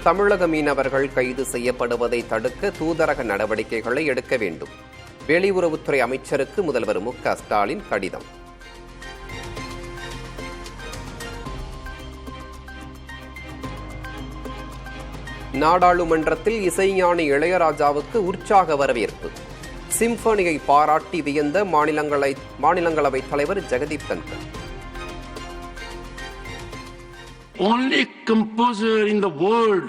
தமிழக மீனவர்கள் கைது செய்யப்படுவதை தடுக்க தூதரக நடவடிக்கைகளை எடுக்க வேண்டும். வெளியுறவுத்துறை அமைச்சருக்கு முதல்வர் மு.க.ஸ்டாலின் கடிதம். நாடாளுமன்றத்தில் இசைஞானி இளையராஜாவுக்கு உற்சாக வரவேற்பு. சிம்பனியை பாராட்டி வியந்த மாநிலங்களவை தலைவர் Jagdeep Dhankhar. Only composer in the world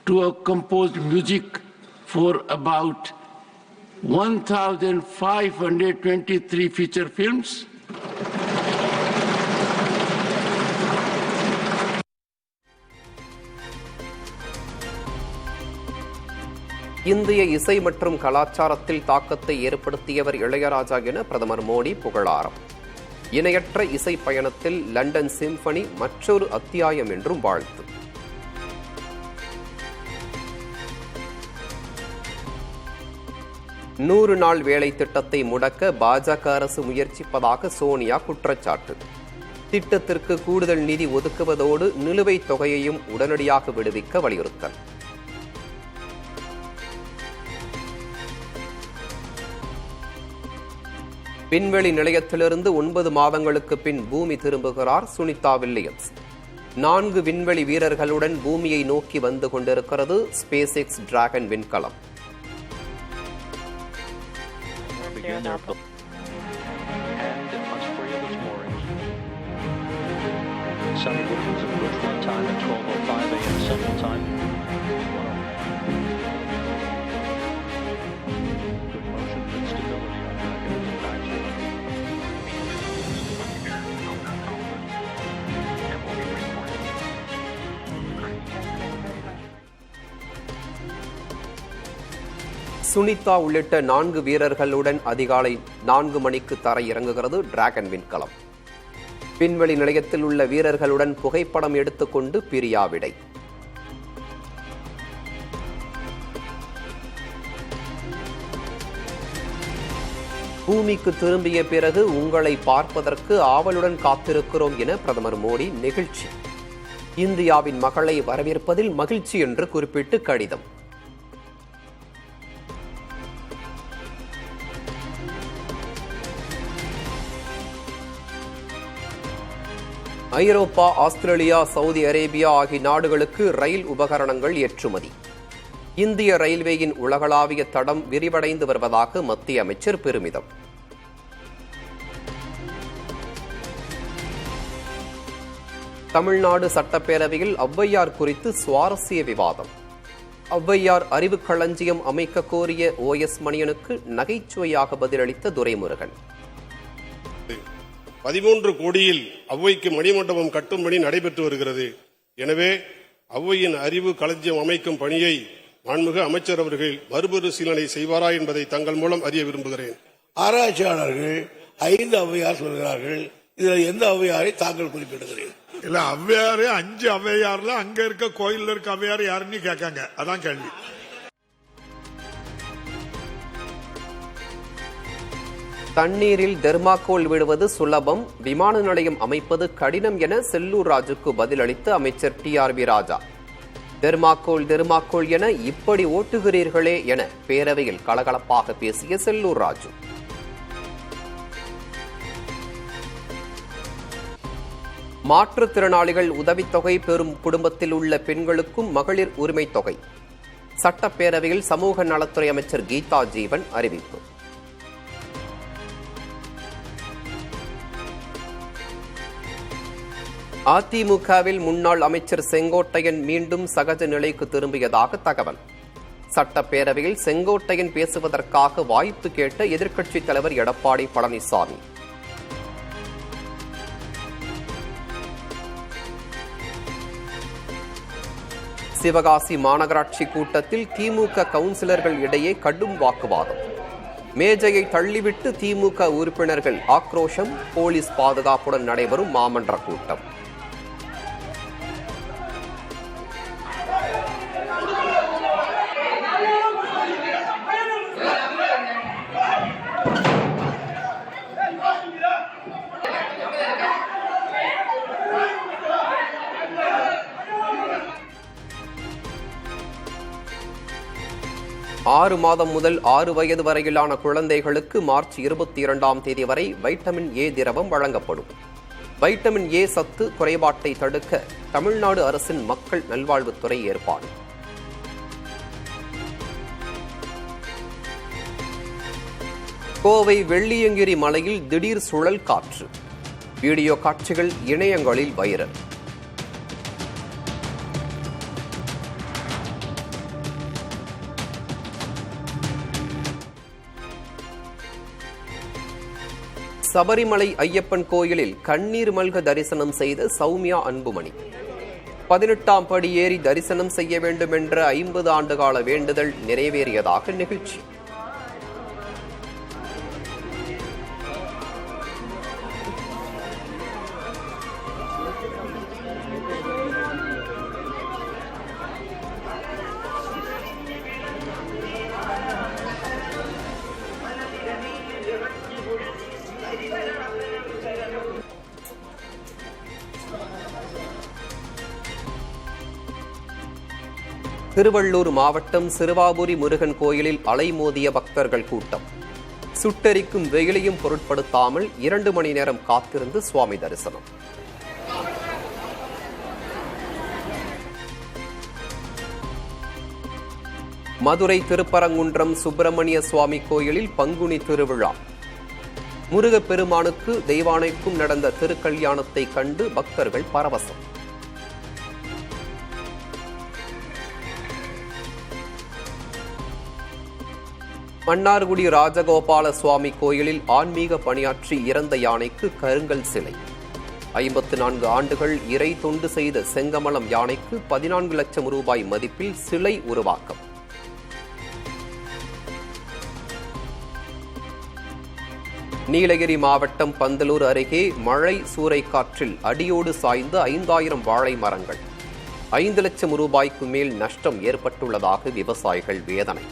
to have composed music for about 1,523 feature films. இந்திய இசை மற்றும் கலாச்சாரத்தில் தாக்கத்தை ஏற்படுத்தியவர் இளையராஜா என பிரதமர் மோடி புகழாரம். இணையற்ற இசை பயணத்தில் லண்டன் சிம்பனி மற்றொரு அத்தியாயம் என்றும் வாழ்த்து. நூறு நாள் வேலை திட்டத்தை முடக்க பாஜக அரசு முயற்சிப்பதாக சோனியா குற்றச்சாட்டு. திட்டத்திற்கு கூடுதல் நிதி ஒதுக்குவதோடு நிலுவைத் தொகையையும் உடனடியாக விடுவிக்க வலியுறுத்தல். விண்வெளி நிலையத்திலிருந்து 9 மாதங்களுக்கு பின் பூமி திரும்புகிறார் சுனிதா வில்லியம்ஸ். 4 விண்வெளி வீரர்களுடன் பூமியை நோக்கி வந்து கொண்டிருக்கிறது ஸ்பேஸ் எக்ஸ் டிராகன் விண்கலம். சுனிதா உள்ளிட்ட 4 வீரர்களுடன் அதிகாலை 4 மணிக்கு தரை இறங்குகிறது டிராகன் விண்கலம். விண்வெளி நிலையத்தில் உள்ள வீரர்களுடன் புகைப்படம் எடுத்துக்கொண்டு பிரியா விடை. பூமிக்கு திரும்பிய பிறகு உங்களை பார்ப்பதற்கு ஆவலுடன் காத்திருக்கிறோம் என பிரதமர் மோடி நெகிழ்ச்சி. இந்தியாவின் மகளை வரவேற்பதில் மகிழ்ச்சி என்று குறிப்பிட்டு கடிதம். ஐரோப்பா, ஆஸ்திரேலியா, சவுதி அரேபியா ஆகிய நாடுகளுக்கு ரயில் உபகரணங்கள் ஏற்றுமதி. இந்திய ரயில்வேயின் உலகளாவிய தடம் விரிவடைந்து வருவதாக மத்திய அமைச்சர் பெருமிதம். தமிழ்நாடு சட்டப்பேரவையில் ஔவையார் குறித்து சுவாரஸ்ய விவாதம். ஔவையார் அறிவு களஞ்சியம் அமைக்க கோரிய OS மணியனுக்கு நகைச்சுவையாக பதிலளித்த துரைமுருகன். 13 கோடியில் ஔவைக்கு மணிமண்டபம் கட்டும் பணி நடைபெற்று வருகிறது. எனவே ஔவையின் அறிவு களஞ்சியம் அமைக்கும் பணியை மாண்புமிகு அமைச்சர் அவர்கள் மறுபரிசீலனை செய்வாரா என்பதை தங்கள் மூலம் அறிய விரும்புகிறேன். ஆராய்ச்சியாளர்கள் 5 ஔவையார் சொல்கிறார்கள். இதில் எந்த ஔவையாரை தாங்கள் குறிப்பிடுகிறீர்கள்? இல்ல, ஔவையாரு 5 ஔவையார்ல அங்க இருக்க கோயில்ல இருக்க ஔவையார் யாருன்னு கேட்காங்க. அதான் கேள்வி. தண்ணீரில் தெர்மாக்கோல் விடுவது சுலபம், விமான நிலையம் அமைப்பது கடினம் என செல்லூர் ராஜுக்கு பதிலளித்த அமைச்சர் TRV ராஜா. தெர்மாக்கோல் என இப்படி ஓட்டுகிறீர்களே என பேரவையில் கலகலப்பாக பேசிய செல்லூர் ராஜு. மாற்றுத்திறனாளிகள் உதவித்தொகை பெறும் குடும்பத்தில் உள்ள பெண்களுக்கும் மகளிர் உரிமை தொகை. சட்டப்பேரவையில் சமூக நலத்துறை அமைச்சர் கீதா ஜீவன் அறிவிப்பு. அதிமுகவில் முன்னாள் அமைச்சர் செங்கோட்டையன் மீண்டும் சகஜ நிலைக்கு திரும்பியதாக தகவல். சட்டப்பேரவையில் செங்கோட்டையன் பேசுவதற்காக வாய்ப்பு கேட்ட எதிர்க்கட்சித் தலைவர் எடப்பாடி பழனிசாமி. சிவகாசி மாநகராட்சி கூட்டத்தில் திமுக கவுன்சிலர்கள் இடையே கடும் வாக்குவாதம். மேஜையை தள்ளிவிட்டு திமுக உறுப்பினர்கள் ஆக்ரோஷம். போலீஸ் பாதுகாப்புடன் நடைபெறும் மாமன்ற கூட்டம். 6 மாதம் முதல் 6 வயது வரையிலான குழந்தைகளுக்கு மார்ச் 22ஆம் தேதி வரை வைட்டமின் ஏ திரவம் வழங்கப்படும். வைட்டமின் ஏ சத்து குறைபாட்டை தடுக்க தமிழ்நாடு அரசின் மக்கள் நல்வாழ்வுத்துறை ஏற்பாடு. கோவை வெள்ளியங்கிரி மலையில் திடீர் சுழல் காற்று. வீடியோ காட்சிகள் இணையங்களில் வைரல். சபரிமலை ஐயப்பன் கோயிலில் கண்ணீர் மல்க தரிசனம் செய்த சௌமியா அன்புமணி. 18ஆம் படி ஏறி தரிசனம் செய்ய வேண்டும் என்ற 50 ஆண்டுகால வேண்டுதல் நிறைவேறியதாக நிகழ்ச்சி. திருவள்ளூர் மாவட்டம் சிறுவாபுரி முருகன் கோயிலில் அலைமோதிய பக்தர்கள் கூட்டம். சுட்டெரிக்கும் வெயிலையும் பொருட்படுத்தாமல் 2 மணி நேரம் காத்திருந்து சுவாமி தரிசனம். மதுரை திருப்பரங்குன்றம் சுப்பிரமணிய சுவாமி கோயிலில் பங்குனி திருவிழா. முருகப்பெருமானுக்கு தெய்வானைக்கும் நடந்த திருக்கல்யாணத்தை கண்டு பக்தர்கள் பரவசம். மன்னார்குடி ராஜகோபால சுவாமி கோயிலில் ஆன்மீக பணியாற்றி இறந்த யானைக்கு கருங்கல் சிலை. 54 ஆண்டுகள் இறை தொண்டு செய்த செங்கமலம் யானைக்கு 14 லட்சம் ரூபாய் மதிப்பில் சிலை உருவாக்கம். நீலகிரி மாவட்டம் பந்தலூர் அருகே மழை சூறைக்காற்றில் அடியோடு சாய்ந்த 5000 வாழை மரங்கள். 5 லட்சம் ரூபாய்க்கு மேல் நஷ்டம் ஏற்பட்டுள்ளதாக விவசாயிகள் வேதனை.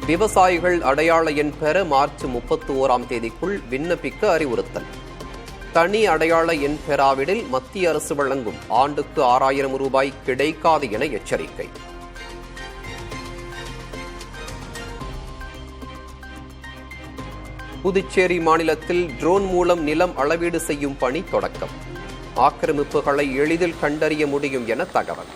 விவசாயிகள் அடையாள எண் பெற மார்ச் 31ஆம் தேதிக்குள் விண்ணப்பிக்க அறிவுறுத்தல். தனி அடையாள எண் பெறாவிடில் மத்திய அரசு வழங்கும் ஆண்டுக்கு 6000 ரூபாய் கிடைக்காது என எச்சரிக்கை. புதுச்சேரி மாநிலத்தில் ட்ரோன் மூலம் நிலம் அளவீடு செய்யும் பணி தொடக்கம். ஆக்கிரமிப்புகளை எளிதில் கண்டறிய முடியும் என தகவல்.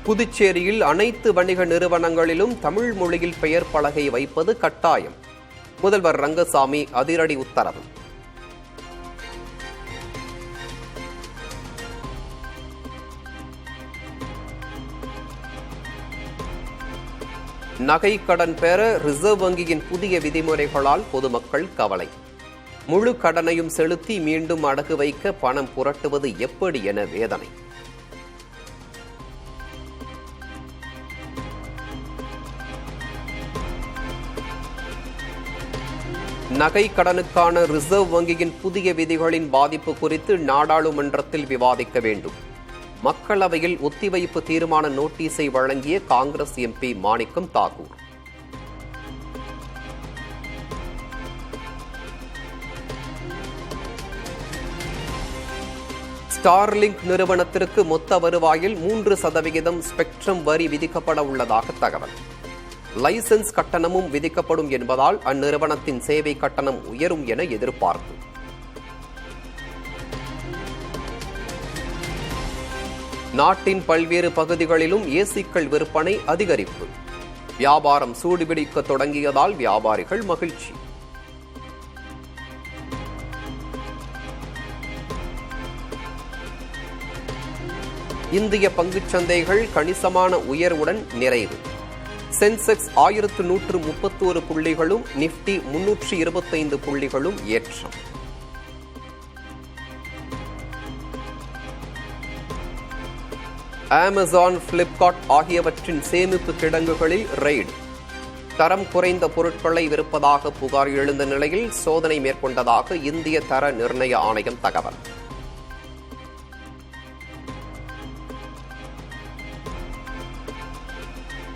புதுச்சேரியில் அனைத்து வணிக நிறுவனங்களிலும் தமிழ் மொழியில் பெயர் பலகை வைப்பது கட்டாயம். முதல்வர் ரங்கசாமி அதிரடி உத்தரவு. நகை கடன் பெற ரிசர்வ் வங்கியின் புதிய விதிமுறைகளால் பொதுமக்கள் கவலை. முழு கடனையும் செலுத்தி மீண்டும் அடகு வைக்க பணம் புரட்டுவது எப்படி என வேதனை. நகை கடனுக்கான ரிசர்வ் வங்கியின் புதிய விதிகளின் பாதிப்பு குறித்து நாடாளுமன்றத்தில் விவாதிக்க வேண்டும். மக்களவையில் ஒத்திவைப்பு தீர்மான நோட்டீஸை வழங்கிய காங்கிரஸ் எம்பி மாணிக்கம் தாக்கூர். ஸ்டார்லிங்க் நிறுவனத்திற்கு மொத்த வருவாயில் 3% ஸ்பெக்ட்ரம் வரி விதிக்கப்பட உள்ளதாக தகவல். லைசன்ஸ் கட்டணமும் விதிக்கப்படும் என்பதால் அந்நிறுவனத்தின் சேவை கட்டணம் உயரும் என எதிர்பார்ப்பு. நாட்டின் பல்வேறு பகுதிகளிலும் ஏசிக்கள் விற்பனை அதிகரிப்பு. வியாபாரம் சூடுபிடிக்க தொடங்கியதால் வியாபாரிகள் மகிழ்ச்சி. இந்திய பங்குச்சந்தைகள் கணிசமான உயர்வுடன் நிறைவு. சென்செக்ஸ் 1131 புள்ளிகளும் நிப்டி 325 புள்ளிகளும் ஏற்றம். அமேசான், பிளிப்கார்ட் ஆகியவற்றின் சேமிப்பு கிடங்குகளில் ரெய்டு. தரம் குறைந்த பொருட்களை விற்பதாக புகார் எழுந்த நிலையில் சோதனை மேற்கொண்டதாக இந்திய தர நிர்ணய ஆணையம் தகவல்.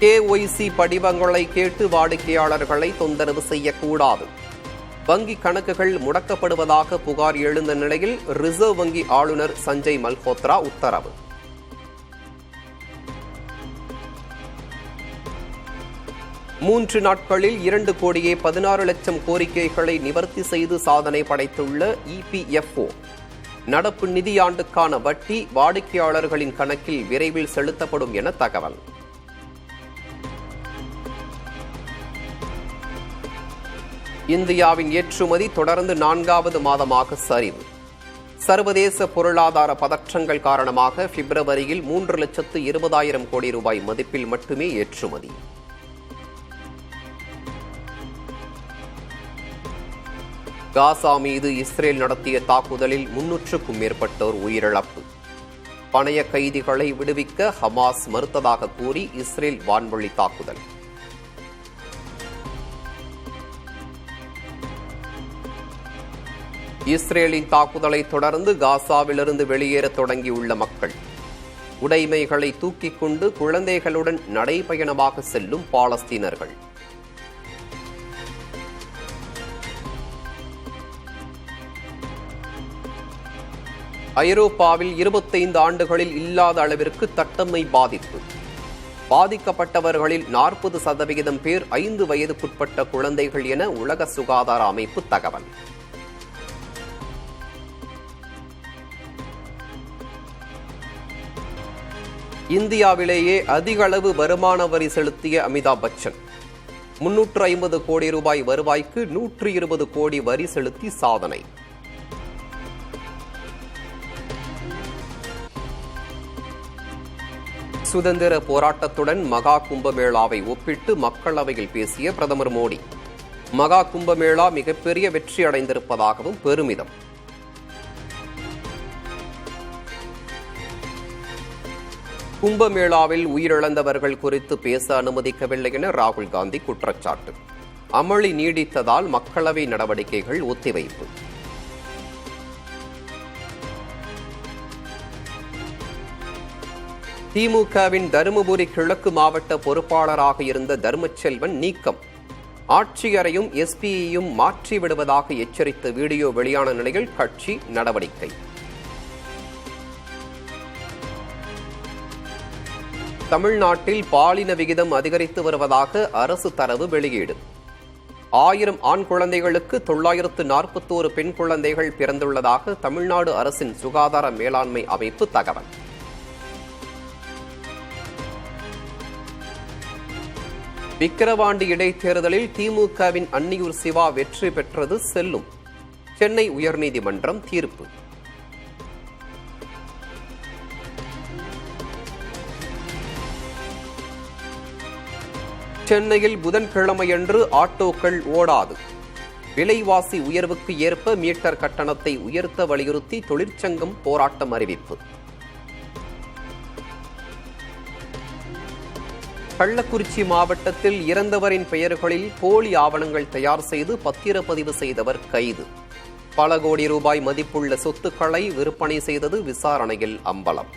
KYC படிவங்களை கேட்டு வாடிக்கையாளர்களை தொந்தரவு செய்யக்கூடாது. வங்கி கணக்குகள் முடக்கப்படுவதாக புகார் எழுந்த நிலையில் ரிசர்வ் வங்கி ஆளுநர் சஞ்சய் மல்ஹோத்ரா உத்தரவு. மூன்று நாட்களில் 2,16,00,000 கோரிக்கைகளை நிவர்த்தி செய்து சாதனை படைத்துள்ள EPFO. நடப்பு நிதியாண்டுக்கான வட்டி வாடிக்கையாளர்களின் கணக்கில் விரைவில் செலுத்தப்படும் என தகவல். இந்தியாவின் ஏற்றுமதி தொடர்ந்து 4வது மாதமாக சரிவு. சர்வதேச பொருளாதார பதற்றங்கள் காரணமாக பிப்ரவரியில் 3,20,000 கோடி ரூபாய் மதிப்பில் மட்டுமே ஏற்றுமதி. காசா மீது இஸ்ரேல் நடத்திய தாக்குதலில் 300க்கும் மேற்பட்டோர் உயிரிழப்பு. பணைய கைதிகளை விடுவிக்க ஹமாஸ் மறுத்ததாக கூறி இஸ்ரேல் வான்வழி தாக்குதல். இஸ்ரேலின் தாக்குதலை தொடர்ந்து காசாவிலிருந்து வெளியேற தொடங்கியுள்ள மக்கள். உடைமைகளை தூக்கிக் கொண்டு குழந்தைகளுடன் நடைபயணமாக செல்லும் பாலஸ்தீனர்கள். ஐரோப்பாவில் 25 ஆண்டுகளில் இல்லாத அளவிற்கு தட்டம்மை பாதிப்பு. பாதிக்கப்பட்டவர்களில் 40% பேர் 5 வயதுக்குட்பட்ட குழந்தைகள் என உலக சுகாதார அமைப்பு தகவல். இந்தியாவிலேயே அதிக அளவு வருமான வரி செலுத்திய அமிதாப் பச்சன் 350 கோடி ரூபாய் வருவாய்க்கு 120 கோடி வரி செலுத்தி சாதனை. சுதந்திர போராட்டத்துடன் மகா கும்பமேளாவை ஒப்பிட்டு மக்களவையில் பேசிய பிரதமர் மோடி, மகா கும்பமேளா மிகப்பெரிய வெற்றி அடைந்திருப்பதாகவும் பெருமிதம். கும்பமேளாவில் உயிரிழந்தவர்கள் குறித்து பேச அனுமதிக்கவில்லை என ராகுல் காந்தி குற்றச்சாட்டு. அமளி நீடித்ததால் மக்களவை நடவடிக்கைகள் ஒத்திவைப்பு. திமுகவின் தருமபுரி கிழக்கு மாவட்ட பொறுப்பாளராக இருந்த தர்மச்செல்வன் நீக்கம். ஆட்சியரையும் எஸ்பியையும் மாற்றிவிடுவதாக எச்சரித்த வீடியோ வெளியான நிலையில் கட்சி நடவடிக்கை. தமிழ்நாட்டில் பாலின விகிதம் அதிகரித்து வருவதாக அரசு தரவு வெளியீடு. 1000 ஆண் குழந்தைகளுக்கு 941 பெண் குழந்தைகள் பிறந்துள்ளதாக தமிழ்நாடு அரசின் சுகாதார மேலாண்மை அமைப்பு தகவல். விக்கிரவாண்டி இடைத்தேர்தலில் திமுகவின் அன்னியூர் சிவா வெற்றி பெற்றது செல்லும். சென்னை உயர்நீதிமன்றம் தீர்ப்பு. சென்னையில் புதன்கிழமையன்று ஆட்டோக்கள் ஓடாது. விலைவாசி உயர்வுக்கு ஏற்ப மீட்டர் கட்டணத்தை உயர்த்த வலியுறுத்தி தொழிற்சங்கம் போராட்டம் அறிவிப்பு. கள்ளக்குறிச்சி மாவட்டத்தில் இறந்தவரின் பெயர்களில் போலி ஆவணங்கள் தயார் செய்து பத்திரப்பதிவு செய்தவர் கைது. பல கோடி ரூபாய் மதிப்புள்ள சொத்துக்களை விற்பனை செய்தது விசாரணையில் அம்பலம்.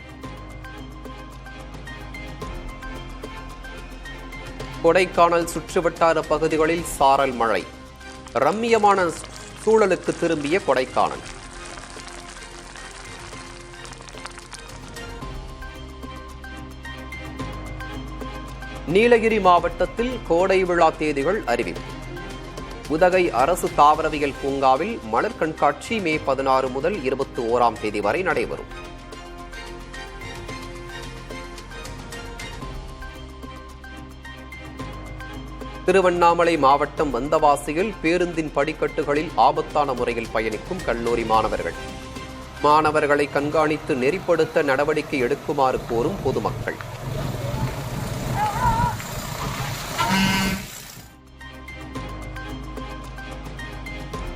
கொடைக்கானல் சுற்றுவட்டார பகுதிகளில் சாரல் மழை. ரம்மியமான சூழலுக்கு திரும்பிய கொடைக்கானல். நீலகிரி மாவட்டத்தில் கோடை விழா தேதிகள் அறிவிப்பு. உதகை அரசு தாவரவியல் பூங்காவில் மலர் கண்காட்சி மே 16 முதல் 21ஆம் தேதி வரை நடைபெறும். திருவண்ணாமலை மாவட்டம் வந்தவாசியில் பேருந்தின் படிக்கட்டுகளில் ஆபத்தான முறையில் பயணிக்கும் கல்லூரி மாணவர்கள். மாணவர்களை கண்காணித்து நெறிப்படுத்த நடவடிக்கை எடுக்குமாறு கோரும் பொதுமக்கள்.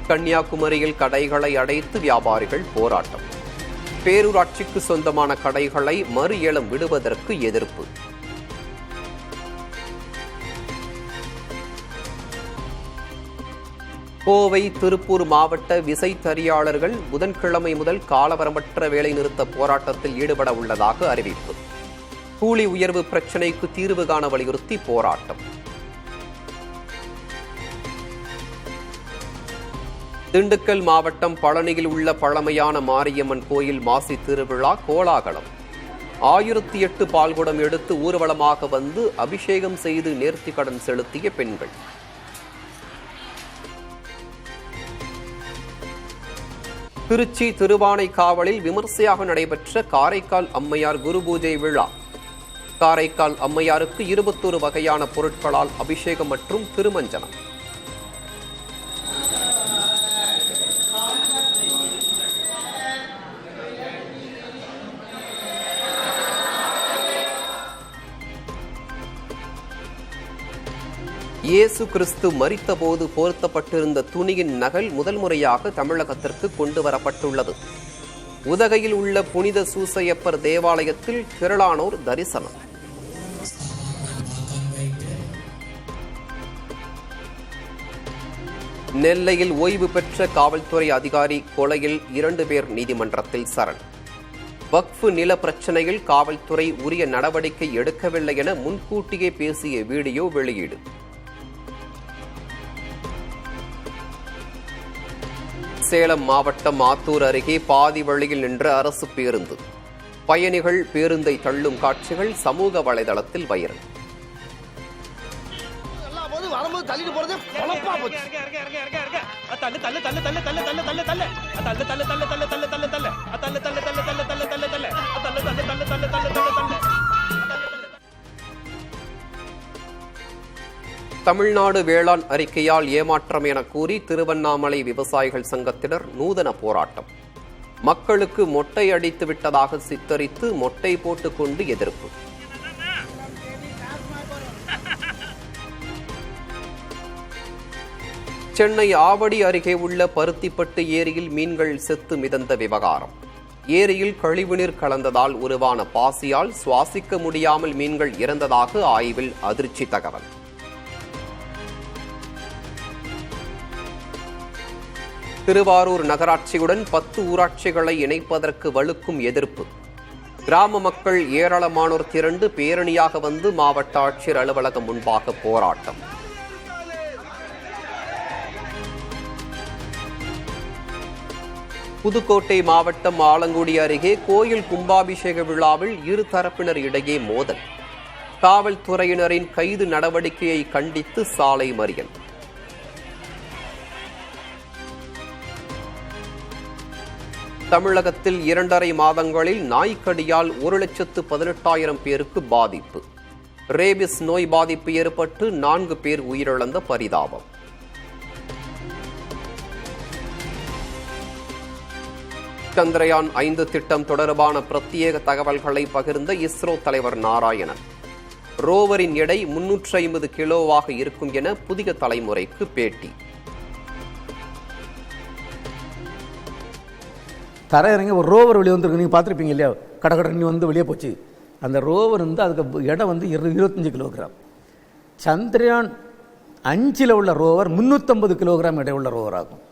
கன்னியாகுமரியில் கடைகளை அடைத்து வியாபாரிகள் போராட்டம். பேரூராட்சிக்கு சொந்தமான கடைகளை மறு ஏலம் விடுவதற்கு எதிர்ப்பு. கோவை திருப்பூர் மாவட்ட விசைத்தறியாளர்கள் புதன்கிழமை முதல் காலவரம்பற்ற வேலைநிறுத்த போராட்டத்தில் ஈடுபட உள்ளதாக அறிவிப்பு. கூலி உயர்வு பிரச்சினைக்கு தீர்வு காண வலியுறுத்தி போராட்டம். திண்டுக்கல் மாவட்டம் பழனியில் உள்ள பழமையான மாரியம்மன் கோயில் மாசி திருவிழா கோலாகலம். 1008 பால்குடம் எடுத்து ஊர்வலமாக வந்து அபிஷேகம் செய்து நேர்த்திக்கடன் செலுத்திய பெண்கள். திருச்சி திருவானைக்காவலில் விமர்சையாக நடைபெற்ற காரைக்கால் அம்மையார் குரு பூஜை விழா. காரைக்கால் அம்மையாருக்கு 21 வகையான பொருட்களால் அபிஷேகம் மற்றும் திருமஞ்சனம். இயேசு கிறிஸ்து மரித்தபோது போர்த்தப்பட்டிருந்த துணியின் நகல் முதல் முறையாக தமிழகத்திற்கு கொண்டு வரப்பட்டுள்ளது. உதகையில் உள்ள புனித சூசையப்பர் தேவாலயத்தில் திரளானோர் தரிசனம். நெல்லையில் ஓய்வு பெற்ற காவல்துறை அதிகாரி கொலையில் 2 பேர் நீதிமன்றத்தில் சரண். வக்ஃபு நில பிரச்சினையில் காவல்துறை உரிய நடவடிக்கை எடுக்கவில்லை என முன்கூட்டியே பேசிய வீடியோ வெளியீடு. சேலம் மாவட்டம் ஆத்தூர் அருகே பாதி வழியில் நின்ற அரசு பேருந்து. பயணிகள் பேருந்தை தள்ளும் காட்சிகள் சமூக வலைதளத்தில் வைரல். தமிழ்நாடு வேளாண் அறிக்கையால் ஏமாற்றம் என கூறி திருவண்ணாமலை விவசாயிகள் சங்கத்தினர் நூதன போராட்டம். மக்களுக்கு மொட்டை அடித்து விட்டதாக சித்தரித்து மொட்டை போட்டுக் கொண்டு எதிர்ப்பு. சென்னை ஆவடி அருகே உள்ள பருத்திப்பட்டு ஏரியில் மீன்கள் செத்து மிதந்த விவகாரம். ஏரியில் கழிவுநீர் கலந்ததால் உருவான பாசியால் சுவாசிக்க முடியாமல் மீன்கள் இறந்ததாக ஆய்வில் அதிர்ச்சி தகவல். திருவாரூர் நகராட்சியுடன் 10 ஊராட்சிகளை இணைப்பதற்கு வலுக்கும் எதிர்ப்பு. கிராம மக்கள் ஏராளமானோர் திரண்டு பேரணியாக வந்து மாவட்ட ஆட்சியர் அலுவலகம் முன்பாக போராட்டம். புதுக்கோட்டை மாவட்டம் ஆலங்குடி அருகே கோயில் கும்பாபிஷேக விழாவில் இரு தரப்பினர் இடையே மோதல். காவல்துறையினரின் கைது நடவடிக்கையை கண்டித்து சாலை மறியல். தமிழகத்தில் 2.5 மாதங்களில் நாய்க்கடியால் 1,18,000 பேருக்கு பாதிப்பு. ரேபிஸ் நோய் பாதிப்பு ஏற்பட்டு 4 பேர் உயிரிழந்த பரிதாபம். சந்திரயான் 5 திட்டம் தொடர்பான பிரத்யேக தகவல்களை பகிர்ந்த இஸ்ரோ தலைவர் நாராயணன். ரோவரின் எடை 350 கிலோவாக இருக்கும் என புதிய தலைமுறைக்கு பேட்டி. தரையிறங்கி ஒரு ரோவர் வெளியே வந்துருக்கு, நீங்கள் பார்த்துருப்பீங்க இல்லையா, கடற்கடை வந்து வெளியே போச்சு. அந்த ரோவர் வந்து அதுக்கு இடம் வந்து 25 கிலோகிராம். சந்திரயான் 5 உள்ள ரோவர் 350 கிலோகிராம் எடை உள்ள ரோவர் ஆகும்.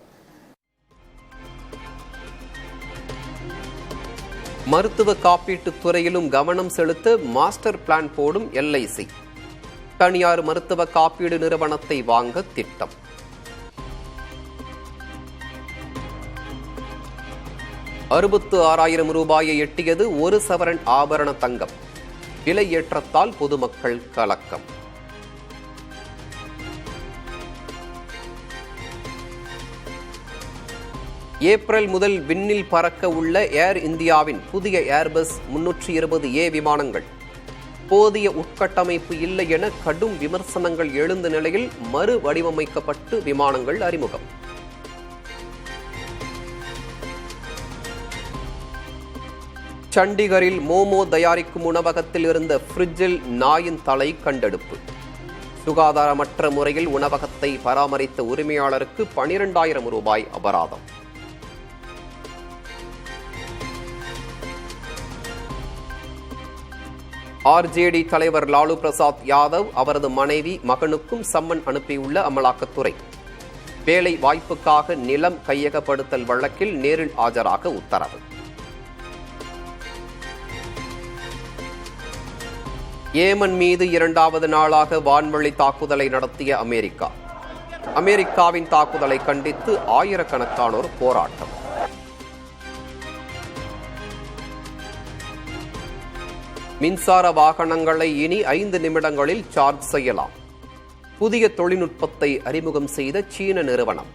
மருத்துவ காப்பீட்டுத் துறையிலும் கவனம் செலுத்த மாஸ்டர் பிளான் போடும் LIC. தனியார் மருத்துவ காப்பீடு நிறுவனத்தை வாங்க திட்டம். ₹66,000 எட்டியது 1 சவரன் ஆபரண தங்கம். விலை ஏற்றத்தால் பொதுமக்கள் கலக்கம். ஏப்ரல் முதல் விண்ணில் பறக்க உள்ள ஏர் இந்தியாவின் புதிய ஏர்பஸ் 320A விமானங்கள். போதிய உட்கட்டமைப்பு இல்லை என கடும் விமர்சனங்கள் எழுந்த நிலையில் மறு வடிவமைக்கப்பட்டு விமானங்கள் அறிமுகம். சண்டிகரில் மோமோ தயாரிக்கும் உணவகத்தில் இருந்த ஃப்ரிட்ஜில் நாயின் தலை கண்டெடுப்பு. சுகாதாரமற்ற முறையில் உணவகத்தை பராமரித்த உரிமையாளருக்கு ₹12,000 அபராதம். RJD தலைவர் லாலு பிரசாத் யாதவ் அவரது மனைவி மகனுக்கும் சம்மன் அனுப்பியுள்ள அமலாக்கத்துறை. வேலை வாய்ப்புக்காக நிலம் கையகப்படுத்தல் வழக்கில் நேரில் ஆஜராக உத்தரவு. ஏமன் மீது 2வது நாளாக வான்வழி தாக்குதலை நடத்திய அமெரிக்கா. அமெரிக்காவின் தாக்குதலை கண்டித்து ஆயிரக்கணக்கானோர் போராட்டம். மின்சார வாகனங்களை இனி 5 நிமிடங்களில் சார்ஜ் செய்யலாம். புதிய தொழில்நுட்பத்தை அறிமுகம் செய்த சீன நிறுவனம்.